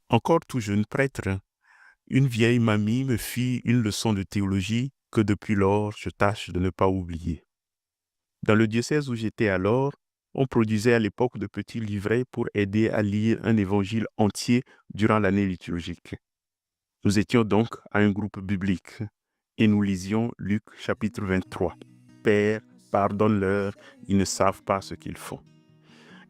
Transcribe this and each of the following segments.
Encore tout jeune prêtre, une vieille mamie me fit une leçon de théologie que depuis lors je tâche de ne pas oublier. Dans le diocèse où j'étais alors, on produisait à l'époque de petits livrets pour aider à lire un évangile entier durant l'année liturgique. Nous étions donc à un groupe biblique et nous lisions Luc chapitre 23. Père, pardonne-leur, ils ne savent pas ce qu'ils font.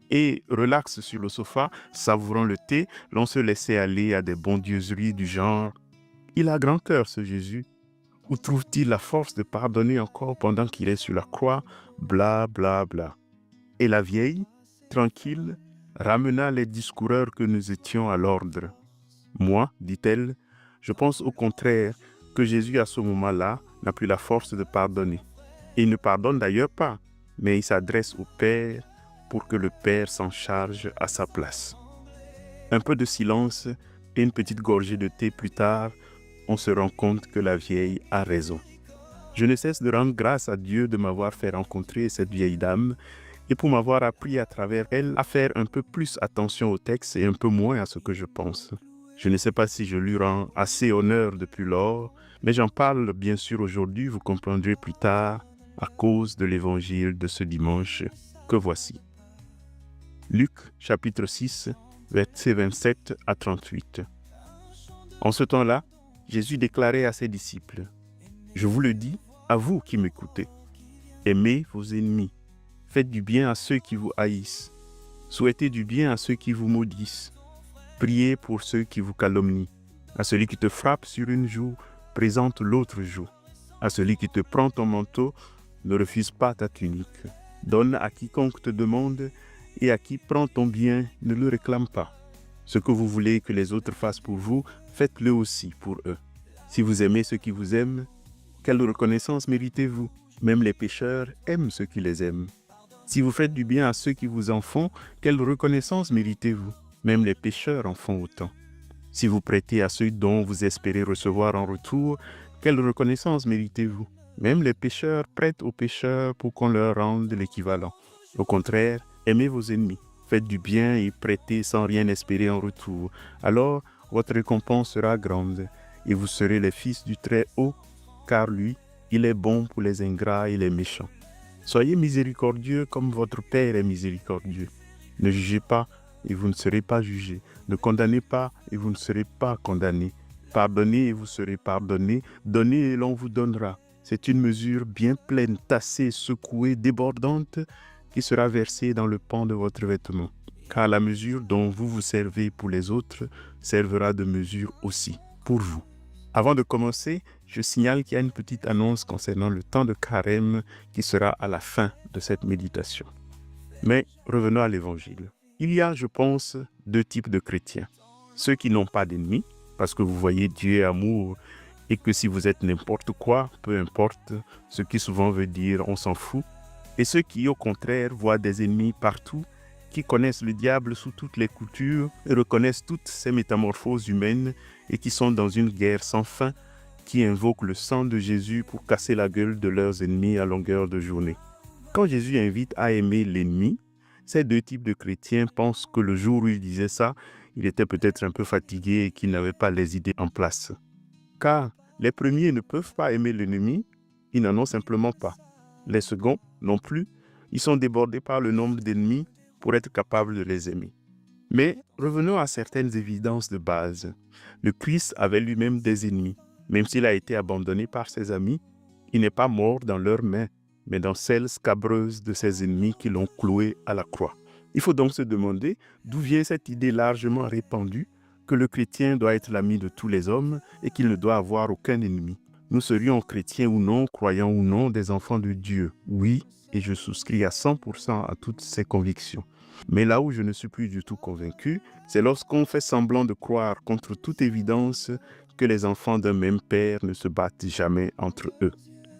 Et relax sur le sofa, savourant le thé, l'on se laissait aller à des bondieuseries du genre « Il a grand cœur ce Jésus ». Où trouve-t-il la force de pardonner encore pendant qu'il est sur la croix? Bla, bla, bla. Et la vieille, tranquille, ramena les discoureurs que nous étions à l'ordre. Moi, dit-elle, je pense au contraire que Jésus à ce moment-là n'a plus la force de pardonner. Et il ne pardonne d'ailleurs pas, mais il s'adresse au Père pour que le Père s'en charge à sa place. Un peu de silence et une petite gorgée de thé plus tard, on se rend compte que la vieille a raison. Je ne cesse de rendre grâce à Dieu de m'avoir fait rencontrer cette vieille dame et pour m'avoir appris à travers elle à faire un peu plus attention au texte et un peu moins à ce que je pense. Je ne sais pas si je lui rends assez honneur depuis lors, mais j'en parle bien sûr aujourd'hui, vous comprendrez plus tard, à cause de l'évangile de ce dimanche que voici. Luc chapitre 6, versets 27 à 38. En ce temps-là, Jésus déclarait à ses disciples, « Je vous le dis, à vous qui m'écoutez, aimez vos ennemis, faites du bien à ceux qui vous haïssent, souhaitez du bien à ceux qui vous maudissent, priez pour ceux qui vous calomnient. À celui qui te frappe sur une joue, présente l'autre joue. À celui qui te prend ton manteau, ne refuse pas ta tunique. Donne à quiconque te demande, et à qui prend ton bien, ne le réclame pas. Ce que vous voulez que les autres fassent pour vous, faites-le aussi pour eux. Si vous aimez ceux qui vous aiment, quelle reconnaissance méritez-vous? Même les pécheurs aiment ceux qui les aiment. Si vous faites du bien à ceux qui vous en font, quelle reconnaissance méritez-vous? Même les pécheurs en font autant. Si vous prêtez à ceux dont vous espérez recevoir en retour, quelle reconnaissance méritez-vous? Même les pécheurs prêtent aux pécheurs pour qu'on leur rende l'équivalent. Au contraire, aimez vos ennemis, faites du bien et prêtez sans rien espérer en retour. Alors, votre récompense sera grande, et vous serez les fils du Très-Haut, car lui, il est bon pour les ingrats et les méchants. Soyez miséricordieux comme votre Père est miséricordieux. Ne jugez pas, et vous ne serez pas jugés. Ne condamnez pas, et vous ne serez pas condamnés. Pardonnez, et vous serez pardonnés. Donnez, et l'on vous donnera. C'est une mesure bien pleine, tassée, secouée, débordante, qui sera versée dans le pan de votre vêtement. Car la mesure dont vous vous servez pour les autres servira de mesure aussi pour vous. Avant de commencer, je signale qu'il y a une petite annonce concernant le temps de carême qui sera à la fin de cette méditation. Mais revenons à l'évangile. Il y a, je pense, deux types de chrétiens. Ceux qui n'ont pas d'ennemis, parce que vous voyez Dieu est amour et que si vous êtes n'importe quoi, peu importe, ce qui souvent veut dire on s'en fout. Et ceux qui, au contraire, voient des ennemis partout, qui connaissent le diable sous toutes les coutures et reconnaissent toutes ces métamorphoses humaines et qui sont dans une guerre sans fin, qui invoquent le sang de Jésus pour casser la gueule de leurs ennemis à longueur de journée. Quand Jésus invite à aimer l'ennemi, ces deux types de chrétiens pensent que le jour où il disait ça, il était peut-être un peu fatigué et qu'il n'avait pas les idées en place. Car les premiers ne peuvent pas aimer l'ennemi, ils n'en ont simplement pas. Les seconds non plus, ils sont débordés par le nombre d'ennemis pour être capables de les aimer. Mais revenons à certaines évidences de base. Le Christ avait lui-même des ennemis. Même s'il a été abandonné par ses amis, il n'est pas mort dans leurs mains, mais dans celles scabreuses de ses ennemis qui l'ont cloué à la croix. Il faut donc se demander d'où vient cette idée largement répandue que le chrétien doit être l'ami de tous les hommes et qu'il ne doit avoir aucun ennemi. Nous serions chrétiens ou non, croyants ou non, des enfants de Dieu. Oui, et je souscris à 100% à toutes ces convictions. Mais là où je ne suis plus du tout convaincu, c'est lorsqu'on fait semblant de croire contre toute évidence que les enfants d'un même père ne se battent jamais entre eux.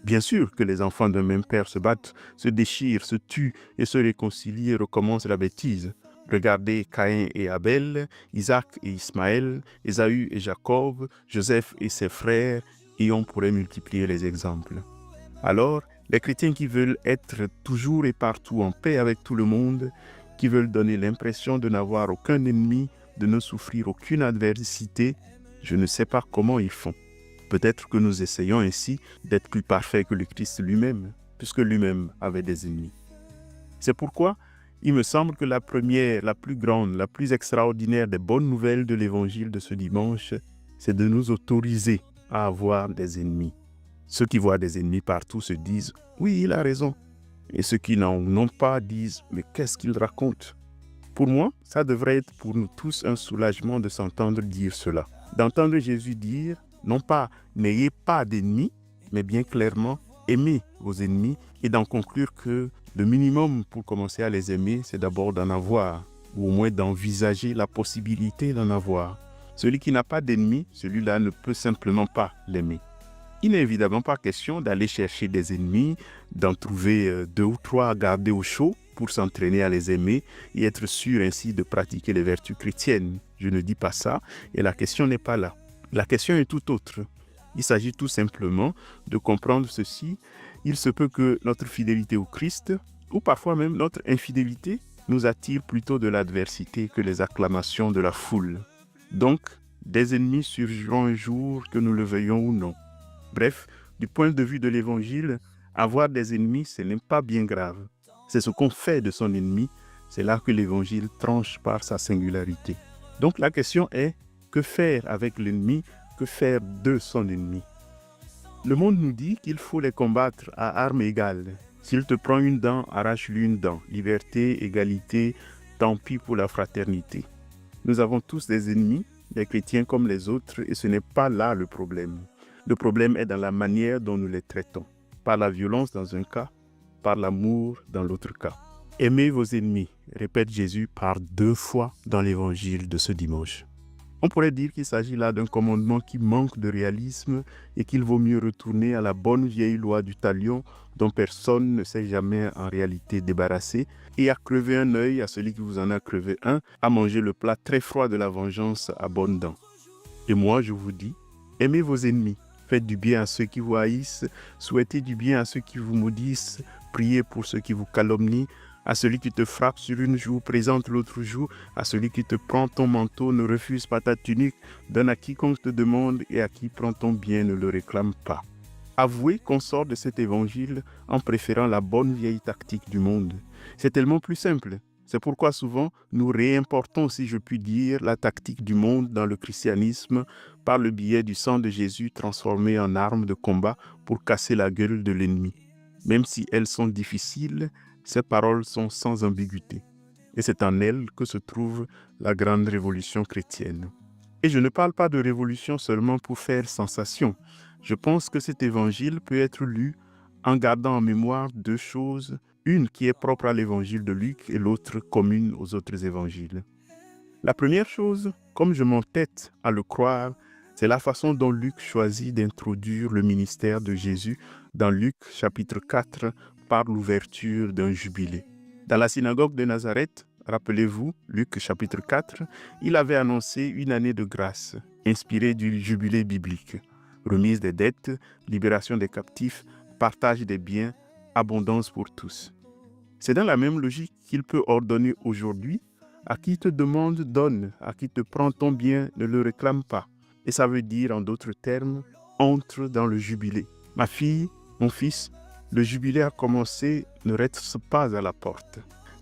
Bien sûr que les enfants d'un même père se battent, se déchirent, se tuent et se réconcilient et recommencent la bêtise. Regardez Caïn et Abel, Isaac et Ismaël, Ésaü et Jacob, Joseph et ses frères, et on pourrait multiplier les exemples. Alors, les chrétiens qui veulent être toujours et partout en paix avec tout le monde, qui veulent donner l'impression de n'avoir aucun ennemi, de ne souffrir aucune adversité, je ne sais pas comment ils font. Peut-être que nous essayons ainsi d'être plus parfaits que le Christ lui-même, puisque lui-même avait des ennemis. C'est pourquoi il me semble que la première, la plus grande, la plus extraordinaire des bonnes nouvelles de l'évangile de ce dimanche, c'est de nous autoriser à avoir des ennemis. Ceux qui voient des ennemis partout se disent « Oui, il a raison ». Et ceux qui n'en ont pas disent « Mais qu'est-ce qu'il raconte ?» Pour moi, ça devrait être pour nous tous un soulagement de s'entendre dire cela. D'entendre Jésus dire, non pas « N'ayez pas d'ennemis », mais bien clairement « Aimez vos ennemis » et d'en conclure que le minimum pour commencer à les aimer, c'est d'abord d'en avoir, ou au moins d'envisager la possibilité d'en avoir. Celui qui n'a pas d'ennemis, celui-là ne peut simplement pas l'aimer. Il n'est évidemment pas question d'aller chercher des ennemis, d'en trouver 2 ou 3 à garder au chaud pour s'entraîner à les aimer et être sûr ainsi de pratiquer les vertus chrétiennes. Je ne dis pas ça et la question n'est pas là. La question est tout autre. Il s'agit tout simplement de comprendre ceci. Il se peut que notre fidélité au Christ, ou parfois même notre infidélité, nous attire plutôt de l'adversité que les acclamations de la foule. Donc, des ennemis surgiront un jour que nous le veuillons ou non. Bref, du point de vue de l'Évangile, avoir des ennemis, ce n'est pas bien grave. C'est ce qu'on fait de son ennemi, c'est là que l'Évangile tranche par sa singularité. Donc la question est, que faire avec l'ennemi, que faire de son ennemi? Le monde nous dit qu'il faut les combattre à armes égales. S'il te prend une dent, arrache-lui une dent. Liberté, égalité, tant pis pour la fraternité. Nous avons tous des ennemis, des chrétiens comme les autres, et ce n'est pas là le problème. Le problème est dans la manière dont nous les traitons. Par la violence dans un cas, par l'amour dans l'autre cas. Aimez vos ennemis, répète Jésus par 2 fois dans l'évangile de ce dimanche. On pourrait dire qu'il s'agit là d'un commandement qui manque de réalisme et qu'il vaut mieux retourner à la bonne vieille loi du talion dont personne ne s'est jamais en réalité débarrassé et à crever un œil à celui qui vous en a crevé un, à manger le plat très froid de la vengeance à bonnes dents. Et moi, je vous dis, aimez vos ennemis, faites du bien à ceux qui vous haïssent, souhaitez du bien à ceux qui vous maudissent, priez pour ceux qui vous calomnient. À celui qui te frappe sur une joue, présente l'autre joue. À celui qui te prend ton manteau, ne refuse pas ta tunique. Donne à quiconque te demande et à qui prend ton bien, ne le réclame pas. Avouez qu'on sort de cet évangile en préférant la bonne vieille tactique du monde. C'est tellement plus simple. C'est pourquoi souvent nous réimportons, si je puis dire, la tactique du monde dans le christianisme par le biais du sang de Jésus transformé en arme de combat pour casser la gueule de l'ennemi. Même si elles sont difficiles, ces paroles sont sans ambiguïté. Et c'est en elles que se trouve la grande révolution chrétienne. Et je ne parle pas de révolution seulement pour faire sensation. Je pense que cet évangile peut être lu en gardant en mémoire 2 choses, une qui est propre à l'évangile de Luc et l'autre commune aux autres évangiles. La première chose, comme je m'entête à le croire, c'est la façon dont Luc choisit d'introduire le ministère de Jésus dans Luc chapitre 4 par l'ouverture d'un jubilé. Dans la synagogue de Nazareth, rappelez-vous, Luc chapitre 4, il avait annoncé une année de grâce, inspirée du jubilé biblique. Remise des dettes, libération des captifs, partage des biens, abondance pour tous. C'est dans la même logique qu'il peut ordonner aujourd'hui, à qui te demande, donne, à qui te prend ton bien, ne le réclame pas. Et ça veut dire, en d'autres termes, entre dans le jubilé. Ma fille, mon fils, le jubilé a commencé, ne reste pas à la porte.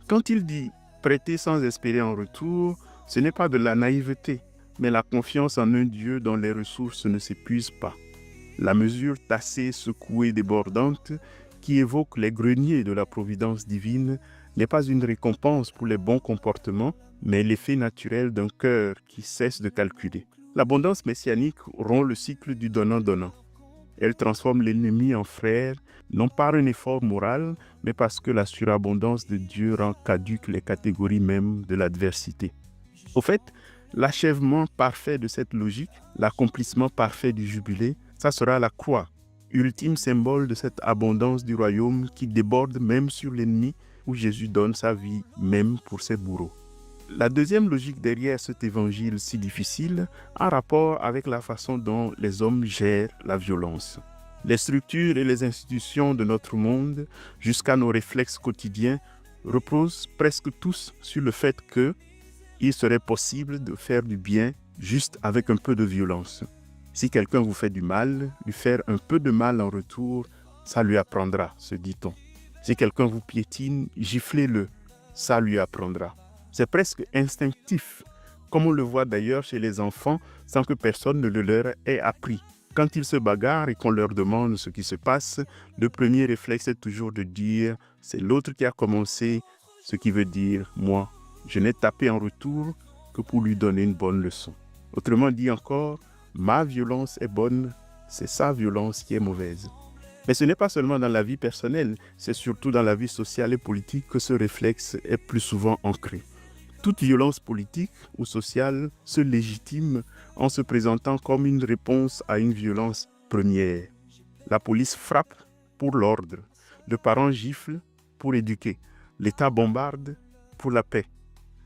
Quand il dit « prêter sans espérer en retour », ce n'est pas de la naïveté, mais la confiance en un Dieu dont les ressources ne s'épuisent pas. La mesure tassée, secouée, débordante, qui évoque les greniers de la providence divine, n'est pas une récompense pour les bons comportements, mais l'effet naturel d'un cœur qui cesse de calculer. L'abondance messianique rompt le cycle du donnant-donnant. Elle transforme l'ennemi en frère, non par un effort moral, mais parce que la surabondance de Dieu rend caduques les catégories mêmes de l'adversité. Au fait, l'achèvement parfait de cette logique, l'accomplissement parfait du jubilé, ça sera la croix, ultime symbole de cette abondance du royaume qui déborde même sur l'ennemi, où Jésus donne sa vie même pour ses bourreaux. La deuxième logique derrière cet évangile si difficile a rapport avec la façon dont les hommes gèrent la violence. Les structures et les institutions de notre monde, jusqu'à nos réflexes quotidiens, reposent presque tous sur le fait que il serait possible de faire du bien juste avec un peu de violence. Si quelqu'un vous fait du mal, lui faire un peu de mal en retour, ça lui apprendra, se dit-on. Si quelqu'un vous piétine, giflez-le, ça lui apprendra. C'est presque instinctif, comme on le voit d'ailleurs chez les enfants sans que personne ne le leur ait appris. Quand ils se bagarrent et qu'on leur demande ce qui se passe, le premier réflexe est toujours de dire « c'est l'autre qui a commencé », ce qui veut dire « moi, je n'ai tapé en retour que pour lui donner une bonne leçon ». Autrement dit encore, ma violence est bonne, c'est sa violence qui est mauvaise. Mais ce n'est pas seulement dans la vie personnelle, c'est surtout dans la vie sociale et politique que ce réflexe est plus souvent ancré. Toute violence politique ou sociale se légitime en se présentant comme une réponse à une violence première. La police frappe pour l'ordre, le parent gifle pour éduquer, l'État bombarde pour la paix.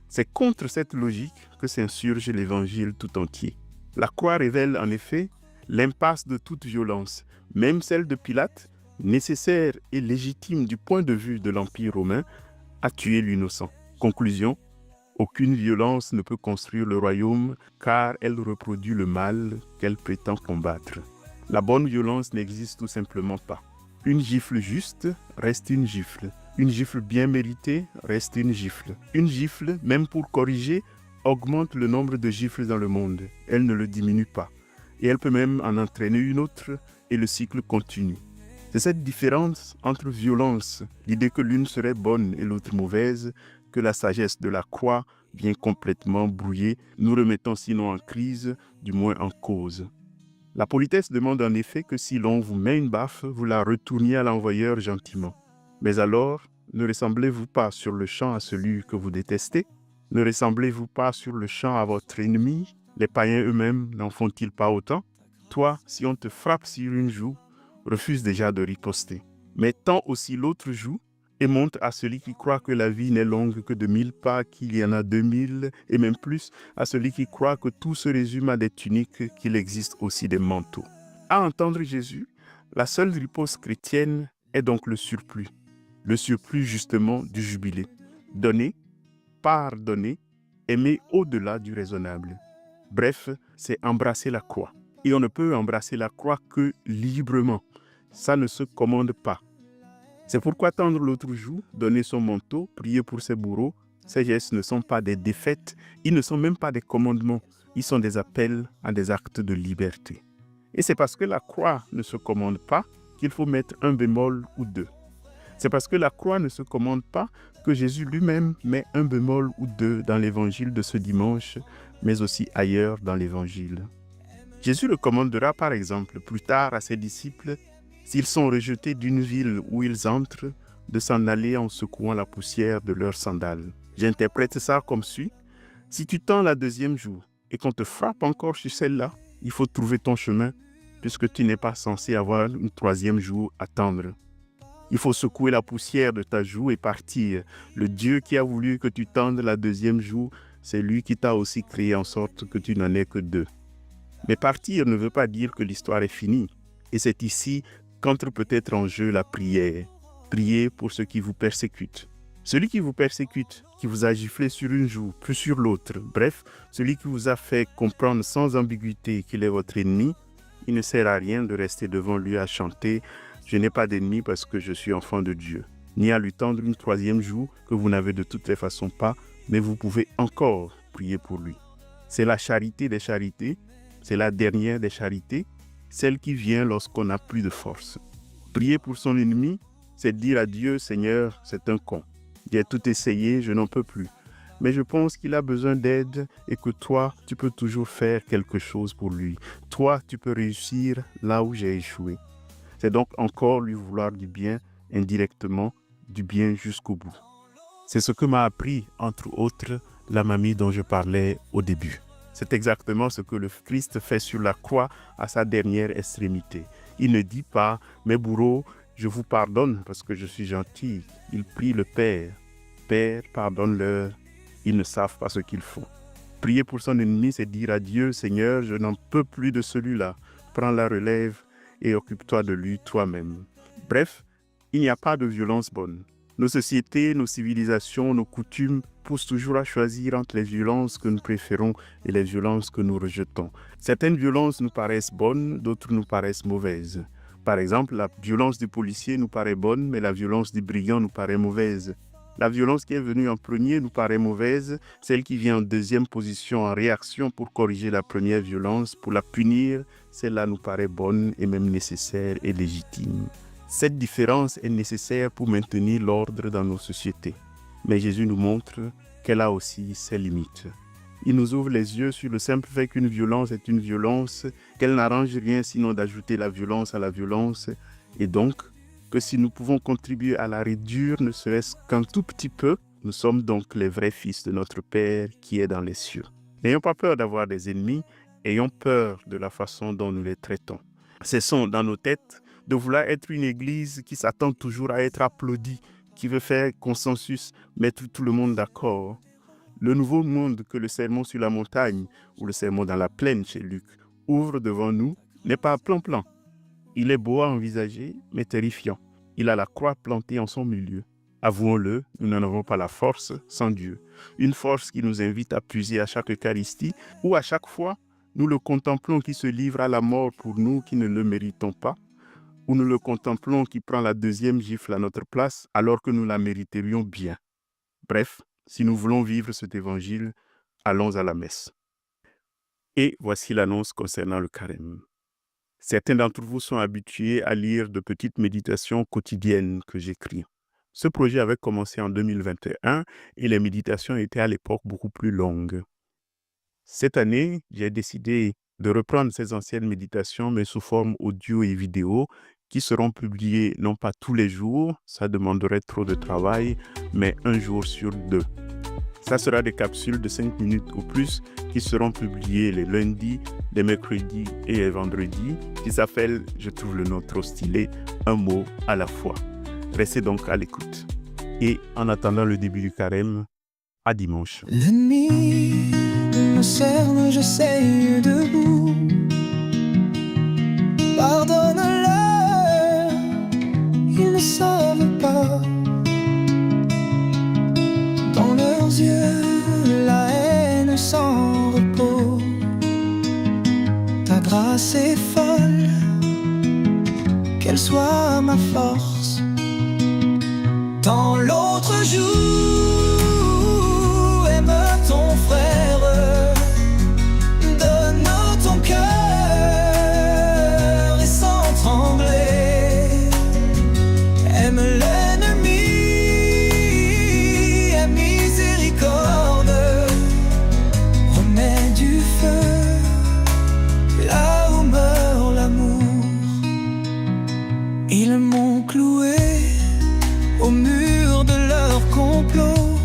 C'est contre cette logique que s'insurge l'Évangile tout entier. La croix révèle en effet l'impasse de toute violence, même celle de Pilate, nécessaire et légitime du point de vue de l'Empire romain, à tuer l'innocent. Conclusion, aucune violence ne peut construire le royaume car elle reproduit le mal qu'elle prétend combattre. La bonne violence n'existe tout simplement pas. Une gifle juste reste une gifle. Une gifle bien méritée reste une gifle. Une gifle, même pour corriger, augmente le nombre de gifles dans le monde. Elle ne le diminue pas. Et elle peut même en entraîner une autre et le cycle continue. C'est cette différence entre violence, l'idée que l'une serait bonne et l'autre mauvaise, que la sagesse de la croix vient complètement brouiller, nous remettant sinon en crise, du moins en cause. La politesse demande en effet que si l'on vous met une baffe, vous la retourniez à l'envoyeur gentiment. Mais alors, ne ressemblez-vous pas sur le champ à celui que vous détestez? Ne ressemblez-vous pas sur le champ à votre ennemi? Les païens eux-mêmes n'en font-ils pas autant? Toi, si on te frappe sur une joue, refuse déjà de riposter. Mais tends aussi l'autre joue et montre à celui qui croit que la vie n'est longue que de 1000 pas qu'il y en a 2000, et même plus à celui qui croit que tout se résume à des tuniques, qu'il existe aussi des manteaux. À entendre Jésus, la seule riposte chrétienne est donc le surplus justement du jubilé. Donner, pardonner, aimer au-delà du raisonnable. Bref, c'est embrasser la croix. Et on ne peut embrasser la croix que librement. Ça ne se commande pas. C'est pourquoi tendre l'autre joue, donner son manteau, prier pour ses bourreaux, ces gestes ne sont pas des défaites, ils ne sont même pas des commandements, ils sont des appels à des actes de liberté. Et c'est parce que la croix ne se commande pas qu'il faut mettre un bémol ou deux. C'est parce que la croix ne se commande pas que Jésus lui-même met un bémol ou deux dans l'évangile de ce dimanche, mais aussi ailleurs dans l'évangile. Jésus le commandera par exemple plus tard à ses disciples, s'ils sont rejetés d'une ville où ils entrent, de s'en aller en secouant la poussière de leurs sandales. J'interprète ça comme suit. Si tu tends la deuxième joue et qu'on te frappe encore sur celle-là, il faut trouver ton chemin, puisque tu n'es pas censé avoir une troisième joue à tendre. Il faut secouer la poussière de ta joue et partir. Le Dieu qui a voulu que tu tendes la deuxième joue, c'est lui qui t'a aussi créé en sorte que tu n'en aies que deux. Mais partir ne veut pas dire que l'histoire est finie. Et c'est ici qu'entre peut-être en jeu la prière. Priez pour ceux qui vous persécutent. Celui qui vous persécute, qui vous a giflé sur une joue, puis sur l'autre, bref, celui qui vous a fait comprendre sans ambiguïté qu'il est votre ennemi, il ne sert à rien de rester devant lui à chanter « Je n'ai pas d'ennemi parce que je suis enfant de Dieu », ni à lui tendre une troisième joue que vous n'avez de toutes les façons pas, mais vous pouvez encore prier pour lui. C'est la charité des charités, c'est la dernière des charités, celle qui vient lorsqu'on n'a plus de force. Prier pour son ennemi, c'est dire à Dieu, Seigneur, c'est un con. J'ai tout essayé, je n'en peux plus. Mais je pense qu'il a besoin d'aide et que toi, tu peux toujours faire quelque chose pour lui. Toi, tu peux réussir là où j'ai échoué. C'est donc encore lui vouloir du bien, indirectement, du bien jusqu'au bout. C'est ce que m'a appris, entre autres, la mamie dont je parlais au début. C'est exactement ce que le Christ fait sur la croix à sa dernière extrémité. Il ne dit pas « Mes bourreaux, je vous pardonne parce que je suis gentil ». Il prie le Père. « Père, pardonne-leur, ils ne savent pas ce qu'ils font ». Prier pour son ennemi, c'est dire à Dieu « Seigneur, je n'en peux plus de celui-là. Prends la relève et occupe-toi de lui toi-même ». Bref, il n'y a pas de violence bonne. Nos sociétés, nos civilisations, nos coutumes pousse toujours à choisir entre les violences que nous préférons et les violences que nous rejetons. Certaines violences nous paraissent bonnes, d'autres nous paraissent mauvaises. Par exemple, la violence du policier nous paraît bonne, mais la violence du brigand nous paraît mauvaise. La violence qui est venue en premier nous paraît mauvaise, celle qui vient en deuxième position en réaction pour corriger la première violence, pour la punir, celle-là nous paraît bonne et même nécessaire et légitime. Cette différence est nécessaire pour maintenir l'ordre dans nos sociétés. Mais Jésus nous montre qu'elle a aussi ses limites. Il nous ouvre les yeux sur le simple fait qu'une violence est une violence, qu'elle n'arrange rien sinon d'ajouter la violence à la violence, et donc que si nous pouvons contribuer à la réduire, ne serait-ce qu'un tout petit peu, nous sommes donc les vrais fils de notre Père qui est dans les cieux. N'ayons pas peur d'avoir des ennemis, ayons peur de la façon dont nous les traitons. Cessons dans nos têtes de vouloir être une église qui s'attend toujours à être applaudie, qui veut faire consensus, mettre tout le monde d'accord. Le nouveau monde que le sermon sur la montagne ou le sermon dans la plaine chez Luc ouvre devant nous n'est pas plan-plan. Il est beau à envisager, mais terrifiant. Il a la croix plantée en son milieu. Avouons-le, nous n'en avons pas la force sans Dieu. Une force qui nous invite à puiser à chaque Eucharistie, où à chaque fois, nous le contemplons qui se livre à la mort pour nous qui ne le méritons pas, où nous le contemplons qui prend la deuxième gifle à notre place, alors que nous la mériterions bien. Bref, si nous voulons vivre cet évangile, allons à la messe. Et voici l'annonce concernant le carême. Certains d'entre vous sont habitués à lire de petites méditations quotidiennes que j'écris. Ce projet avait commencé en 2021 et les méditations étaient à l'époque beaucoup plus longues. Cette année, j'ai décidé de reprendre ces anciennes méditations, mais sous forme audio et vidéo, qui seront publiées non pas tous les jours, ça demanderait trop de travail, mais un jour sur 2. Ça sera des capsules de 5 minutes ou plus qui seront publiées les lundis, les mercredis et les vendredis, qui s'appellent, je trouve le nom trop stylé, un mot à la fois. Restez donc à l'écoute. Et en attendant le début du carême, à dimanche. L'ennemi me cerne, je saigne debout. Pardonne-leur, ils ne savent pas. Dans leurs yeux, la haine sans repos. Ta grâce est folle, qu'elle soit ma force. Dans l'autre jour, aime ton frère, donne ton cœur et sans trembler. Aime l'ennemi, aie miséricorde, remets du feu là où meurt l'amour. Ils m'ont cloué au mur de leur complot.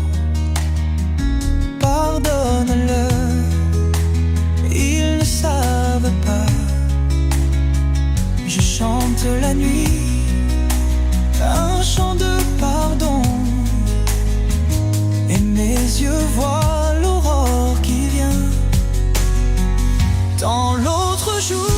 Pardonne-leur, ils ne savent pas. Je chante la nuit un chant de pardon, et mes yeux voient l'aurore qui vient. Dans l'autre jour,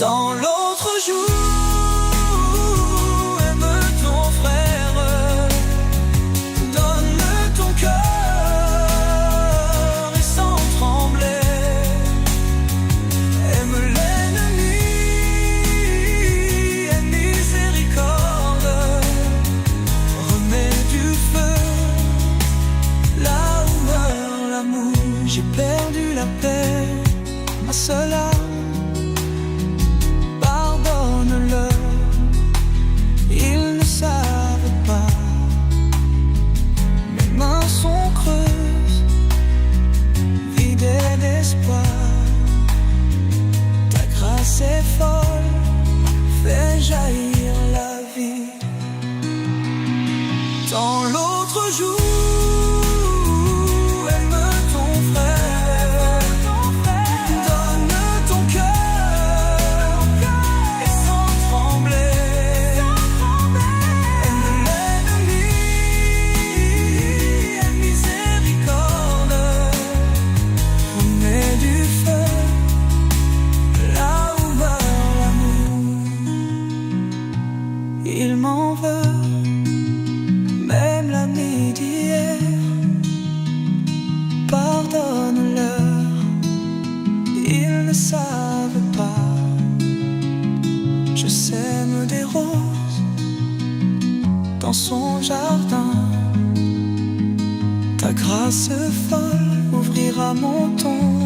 dans l'autre jour, aime ton frère, donne ton cœur et sans trembler. Aime l'ennemi, aie miséricorde, remets du feu là où meurt l'amour. J'ai perdu la paix, ma seule âme. Pardonne-le. sème des roses dans son jardin. Ta grâce folle ouvrira mon tombeau.